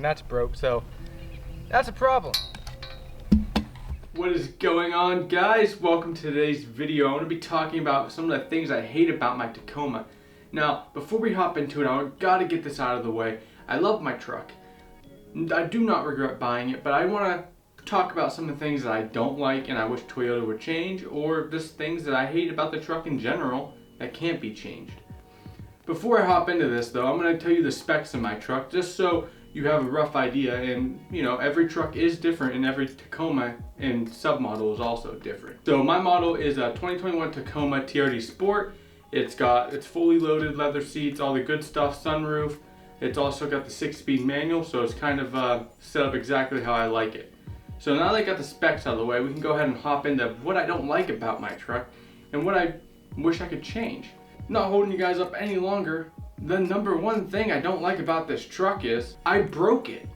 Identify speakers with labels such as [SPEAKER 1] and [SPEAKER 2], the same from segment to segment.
[SPEAKER 1] and that's broke, so that's a problem.
[SPEAKER 2] What is going on, guys? Welcome to today's video. I want to be talking about some of the things I hate about my Tacoma. Now, before we hop into it, I gotta get this out of the way. I love my truck. I do not regret buying it, but I want to talk about some of the things that I don't like and I wish Toyota would change, or just things that I hate about the truck in general that can't be changed. Before I hop into this though, I'm going to tell you the specs of my truck just so you have a rough idea, and you know, every truck is different and every Tacoma and submodel is also different. So my model is a 2021 Tacoma TRD Sport. It's fully loaded leather seats, all the good stuff, sunroof. It's also got the 6-speed manual, so it's kind of set up exactly how I like it. So now that I got the specs out of the way, we can go ahead and hop into what I don't like about my truck and what I wish I could change. Not holding you guys up any longer, the number one thing I don't like about this truck is I broke it.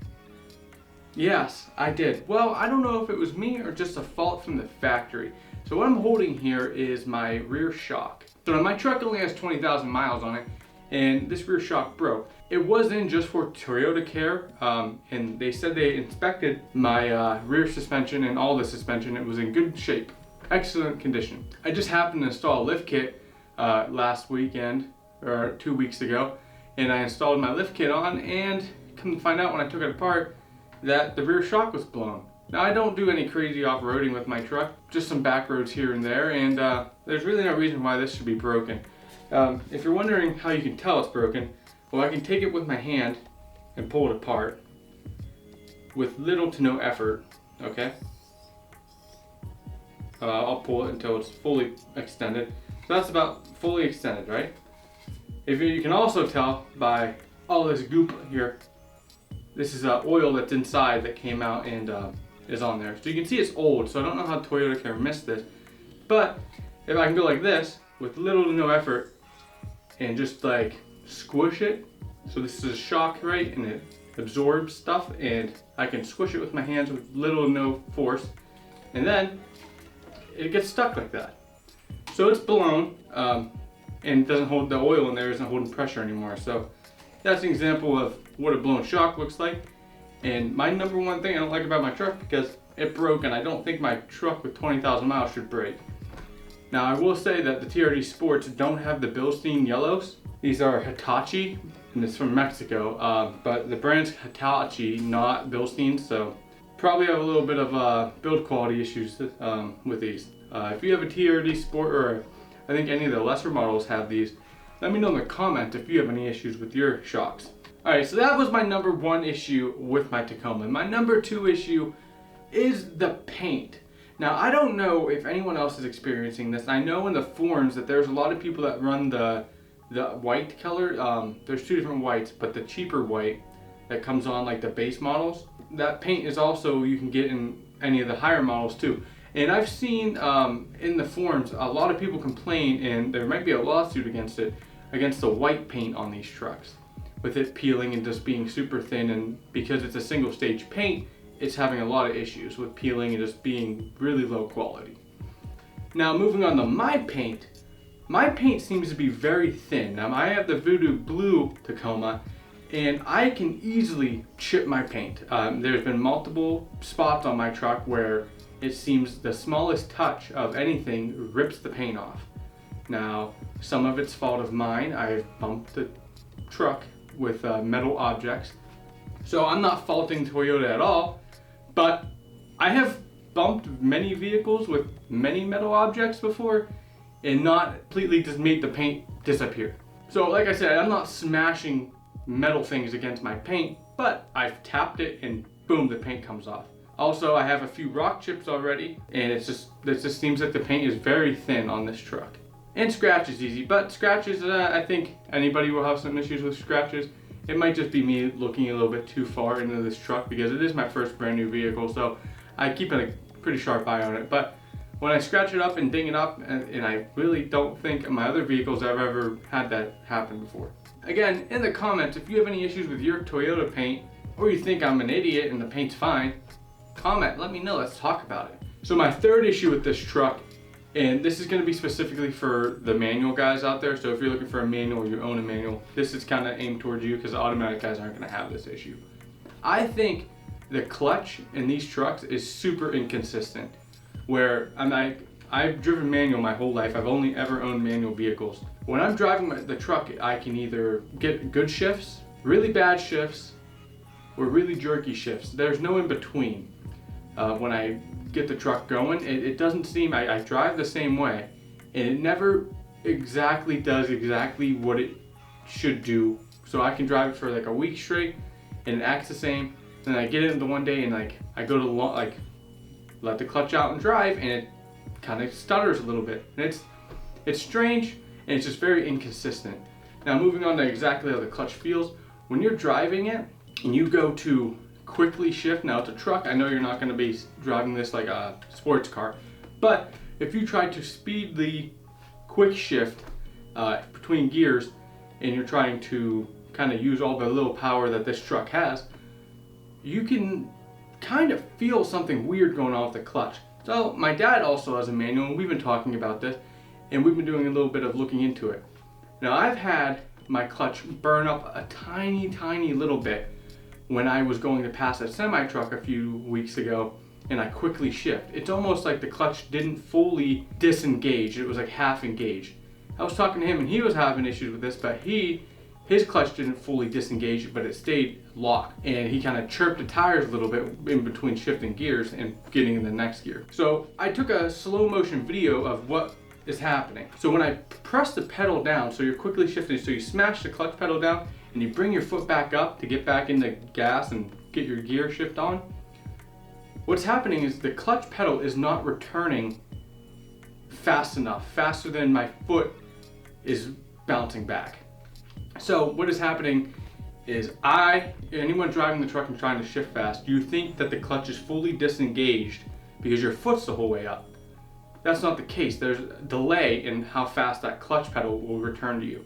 [SPEAKER 2] Yes, I did. Well, I don't know if it was me or just a fault from the factory. So what I'm holding here is my rear shock. So now my truck only has 20,000 miles on it, and this rear shock broke. It was in just for Toyota care, and they said they inspected my rear suspension and all the suspension. It was in good shape, excellent condition. I just happened to install a lift kit last weekend, or 2 weeks ago, and I installed my lift kit on, and come to find out when I took it apart that the rear shock was blown. Now I don't do any crazy off-roading with my truck, just some back roads here and there, and there's really no reason why this should be broken. If you're wondering how you can tell it's broken, well, I can take it with my hand and pull it apart with little to no effort, okay? I'll pull it until it's fully extended. So that's about fully extended, right? You can also tell by all this goop here. This is oil that's inside that came out and is on there. So you can see it's old, so I don't know how Toyota can miss this. But if I can go like this with little to no effort and just like squish it, so this is a shock, right, and it absorbs stuff, and I can squish it with my hands with little to no force, and then it gets stuck like that. So it's blown, and doesn't hold, the oil in there isn't holding pressure anymore. So that's an example of what a blown shock looks like. And my number one thing I don't like about my truck, because it broke, and I don't think my truck with 20,000 miles should break. Now I will say that the TRD Sports don't have the Bilstein yellows. These are Hitachi, and it's from Mexico, but the brand's Hitachi, not Bilstein, so probably have a little bit of build quality issues with these. If you have a TRD Sport, or I think any of the lesser models have these, let me know in the comments if you have any issues with your shocks. Alright, so that was my number one issue with my Tacoma. My number two issue is the paint. Now, I don't know if anyone else is experiencing this. I know in the forums that there's a lot of people that run the white color. There's two different whites, but the cheaper white that comes on like the base models, that paint is also, you can get in any of the higher models too. And I've seen in the forums a lot of people complain, and there might be a lawsuit against it, against the white paint on these trucks, with it peeling and just being super thin, and because it's a single stage paint, it's having a lot of issues with peeling and just being really low quality. Now moving on to my paint seems to be very thin. Now I have the Voodoo Blue Tacoma, and I can easily chip my paint. There's been multiple spots on my truck where it seems the smallest touch of anything rips the paint off. Now, some of it's fault of mine. I've bumped the truck with metal objects. So I'm not faulting Toyota at all, but I have bumped many vehicles with many metal objects before and not completely just made the paint disappear. So like I said, I'm not smashing metal things against my paint, but I've tapped it and boom, the paint comes off. Also, I have a few rock chips already, and it just seems like the paint is very thin on this truck. And scratch is easy, but scratches, I think anybody will have some issues with scratches. It might just be me looking a little bit too far into this truck because it is my first brand new vehicle, so I keep a pretty sharp eye on it. But when I scratch it up and ding it up, and I really don't think in my other vehicles I've ever had that happen before. Again, in the comments, if you have any issues with your Toyota paint, or you think I'm an idiot and the paint's fine, comment, let me know, let's talk about it. So my third issue with this truck, and this is going to be specifically for the manual guys out there, so if you're looking for a manual or you own a manual, this is kind of aimed towards you because the automatic guys aren't going to have this issue. I think the clutch in these trucks is super inconsistent. Where I've driven manual my whole life. I've only ever owned manual vehicles. When I'm driving the truck, I can either get good shifts, really bad shifts, or really jerky shifts. There's no in between. When I get the truck going, it doesn't seem, I drive the same way, and it never exactly does exactly what it should do. So I can drive it for like a week straight, and it acts the same. Then I get into one day and I go to let the clutch out and drive, and it kind of stutters a little bit. And it's strange, and it's just very inconsistent. Now moving on to exactly how the clutch feels. When you're driving it and you go to quickly shift, now it's a truck, I know you're not going to be driving this like a sports car, but if you try to speed the quick shift between gears and you're trying to kind of use all the little power that this truck has, you can kind of feel something weird going on with the clutch. So my dad also has a manual, and we've been talking about this, and we've been doing a little bit of looking into it. Now I've had my clutch burn up a tiny little bit when I was going to pass a semi truck a few weeks ago, and I quickly shift. It's almost like the clutch didn't fully disengage. It was like half engaged. I was talking to him and he was having issues with this, but his clutch didn't fully disengage, but it stayed locked, and he kind of chirped the tires a little bit in between shifting gears and getting in the next gear. So I took a slow motion video of what is happening. So when I press the pedal down, so you're quickly shifting, so you smash the clutch pedal down and you bring your foot back up to get back into gas and get your gear shift on. What's happening is the clutch pedal is not returning fast enough, faster than my foot is bouncing back. So what is happening is anyone driving the truck and trying to shift fast, you think that the clutch is fully disengaged because your foot's the whole way up. That's not the case. There's a delay in how fast that clutch pedal will return to you.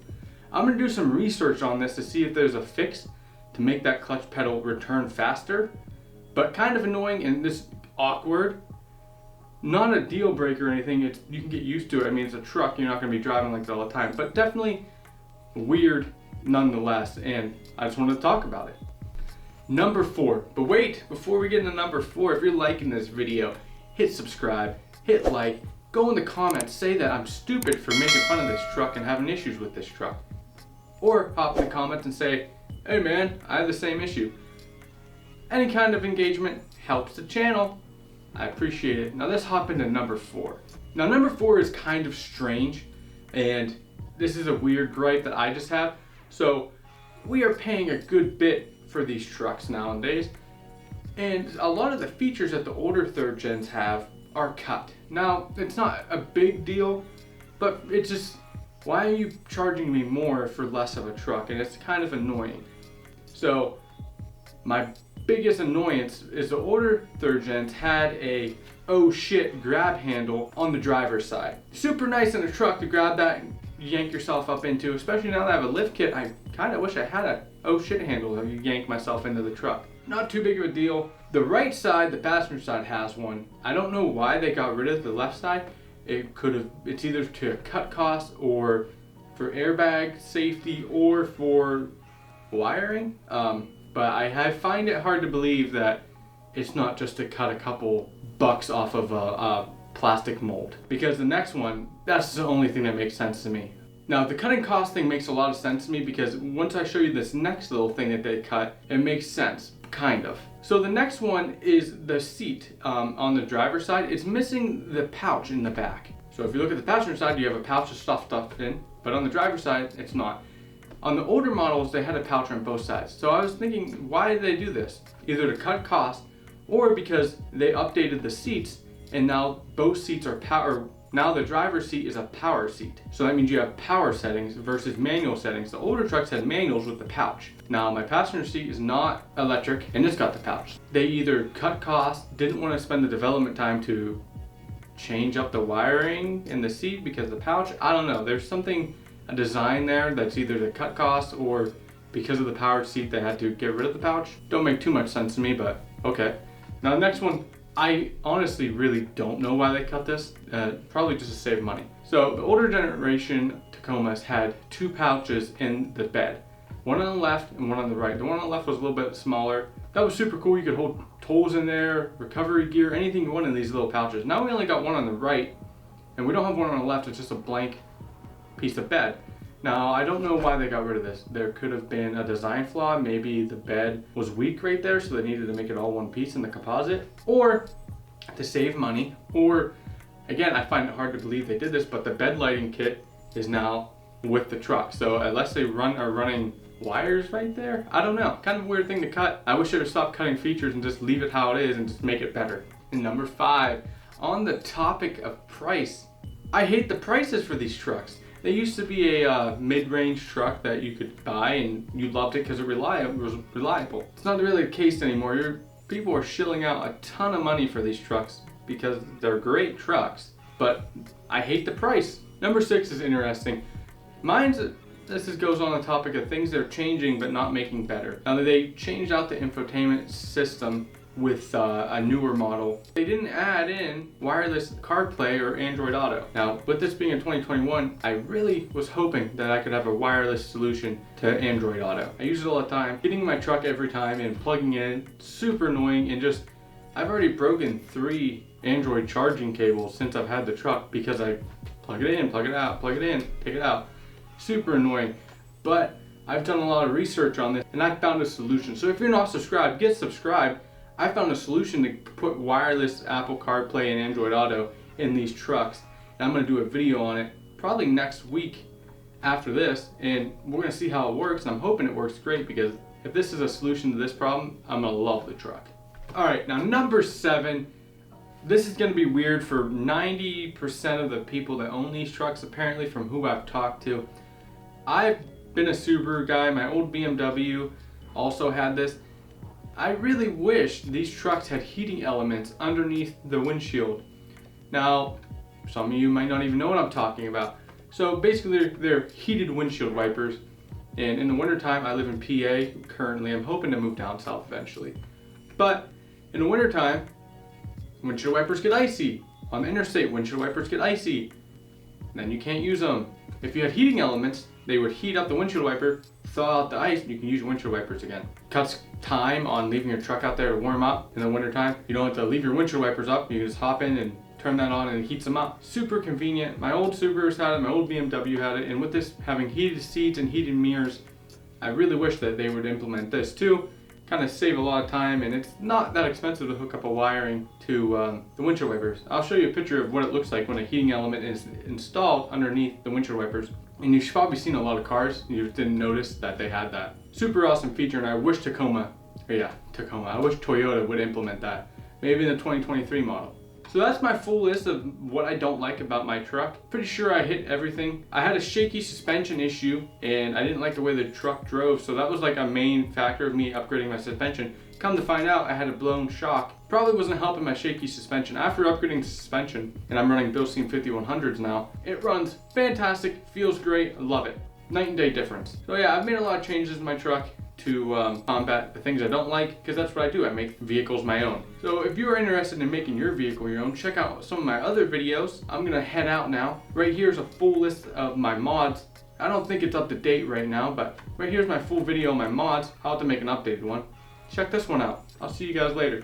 [SPEAKER 2] I'm going to do some research on this to see if there's a fix to make that clutch pedal return faster, but kind of annoying and this awkward. Not a deal breaker or anything. You can get used to it. I mean, it's a truck. You're not going to be driving like that all the time, but definitely weird nonetheless, and I just wanted to talk about it. Number 4. But wait, before we get into number 4, if you're liking this video, hit subscribe, hit like, go in the comments, say that I'm stupid for making fun of this truck and having issues with this truck. Or hop in the comments and say, hey man, I have the same issue. Any kind of engagement helps the channel. I appreciate it. Now let's hop into number 4. Now number 4 is kind of strange, and this is a weird gripe that I just have. So we are paying a good bit for these trucks nowadays, and a lot of the features that the older 3rd gens have are cut. Now it's not a big deal, but it's just, why are you charging me more for less of a truck? And it's kind of annoying. So my biggest annoyance is the older 3rd gens had a oh shit grab handle on the driver's side. Super nice in a truck to grab that and yank yourself up into, especially now that I have a lift kit. I kind of wish I had a oh shit handle to yank myself into the truck. Not too big of a deal. The right side, the passenger side, has one. I don't know why they got rid of the left side. It's either to cut costs or for airbag safety or for wiring. But I find it hard to believe that it's not just to cut a couple bucks off of a plastic mold. Because the next one, that's the only thing that makes sense to me. Now the cutting cost thing makes a lot of sense to me, because once I show you this next little thing that they cut, it makes sense, kind of. So the next one is the seat on the driver's side. It's missing the pouch in the back. So if you look at the passenger side, you have a pouch of stuff in, but on the driver's side, it's not. On the older models, they had a pouch on both sides. So I was thinking, why did they do this? Either to cut costs, or because they updated the seats and now both seats are power. Now the driver's seat is a power seat. So that means you have power settings versus manual settings. The older trucks had manuals with the pouch. Now my passenger seat is not electric and it's got the pouch. They either cut costs, didn't want to spend the development time to change up the wiring in the seat because of the pouch. I don't know. There's something, a design there that's either to cut costs or because of the powered seat they had to get rid of the pouch. Don't make too much sense to me, but okay. Now the next one, I honestly really don't know why they cut this. Probably just to save money. So the older generation Tacomas had 2 pouches in the bed. One on the left and one on the right. The one on the left was a little bit smaller That was super cool. You could hold tools in there, recovery gear, anything you want in these little pouches. Now we only got one on the right, and we don't have one on the left. It's just a blank piece of bed. Now, I don't know why they got rid of this. There could have been a design flaw. Maybe the bed was weak right there, so they needed to make it all one piece in the composite, or to save money, or again, I find it hard to believe they did this, but the bed lighting kit is now with the truck. So unless they are running wires right there, I don't know. Kind of a weird thing to cut. I wish they would stop cutting features and just leave it how it is and just make it better. And number 5, on the topic of price, I hate the prices for these trucks. They used to be a mid-range truck that you could buy and you loved it because it was reliable. It's not really the case anymore. People are shilling out a ton of money for these trucks because they're great trucks, but I hate the price. Number 6 is interesting. This goes on the topic of things they're changing but not making better. Now they changed out the infotainment system with a newer model. They didn't add in wireless CarPlay or Android Auto. Now, with this being in 2021, I really was hoping that I could have a wireless solution to Android Auto. I use it all the time, getting in my truck every time and plugging it in, super annoying, and just, I've already broken 3 Android charging cables since I've had the truck because I plug it in, plug it out, plug it in, take it out. Super annoying, but I've done a lot of research on this and I found a solution. So if you're not subscribed, get subscribed. I found a solution to put wireless Apple CarPlay and Android Auto in these trucks, and I'm going to do a video on it probably next week after this, and we're going to see how it works, and I'm hoping it works great, because if this is a solution to this problem, I'm going to love the truck. Alright, now number 7, this is going to be weird for 90% of the people that own these trucks, apparently, from who I've talked to. I've been a Subaru guy. My old BMW also had this. I really wish these trucks had heating elements underneath the windshield. Now, some of you might not even know what I'm talking about. So basically they're heated windshield wipers, and in the wintertime, I live in PA currently. I'm hoping to move down south eventually. But in the wintertime, windshield wipers get icy. On the interstate, windshield wipers get icy. Then you can't use them. If you had heating elements, they would heat up the windshield wiper, thaw out the ice, and you can use your windshield wipers again. Cuts time on leaving your truck out there to warm up in the wintertime. You don't have to leave your windshield wipers up. You can just hop in and turn that on and it heats them up. Super convenient. My old Subarus had it, my old BMW had it, and with this having heated seats and heated mirrors, I really wish that they would implement this too. Kind of save a lot of time, and it's not that expensive to hook up a wiring to the windshield wipers. I'll show you a picture of what it looks like when a heating element is installed underneath the windshield wipers. And you've probably seen a lot of cars, and you didn't notice that they had that. Super awesome feature, and I wish Tacoma, I wish Toyota would implement that. Maybe in the 2023 model. So that's my full list of what I don't like about my truck. Pretty sure I hit everything. I had a shaky suspension issue, and I didn't like the way the truck drove, so that was like a main factor of me upgrading my suspension. Come to find out, I had a blown shock. Probably wasn't helping my shaky suspension. After upgrading the suspension, and I'm running Bilstein 5100s now, it runs fantastic, feels great, I love it. Night and day difference. So yeah, I've made a lot of changes in my truck to combat the things I don't like, because that's what I do. I make vehicles my own. So if you are interested in making your vehicle your own, check out some of my other videos. I'm gonna head out now. Right here's a full list of my mods. I don't think it's up to date right now, but right here's my full video on my mods. I'll have to make an updated one. Check this one out. I'll see you guys later.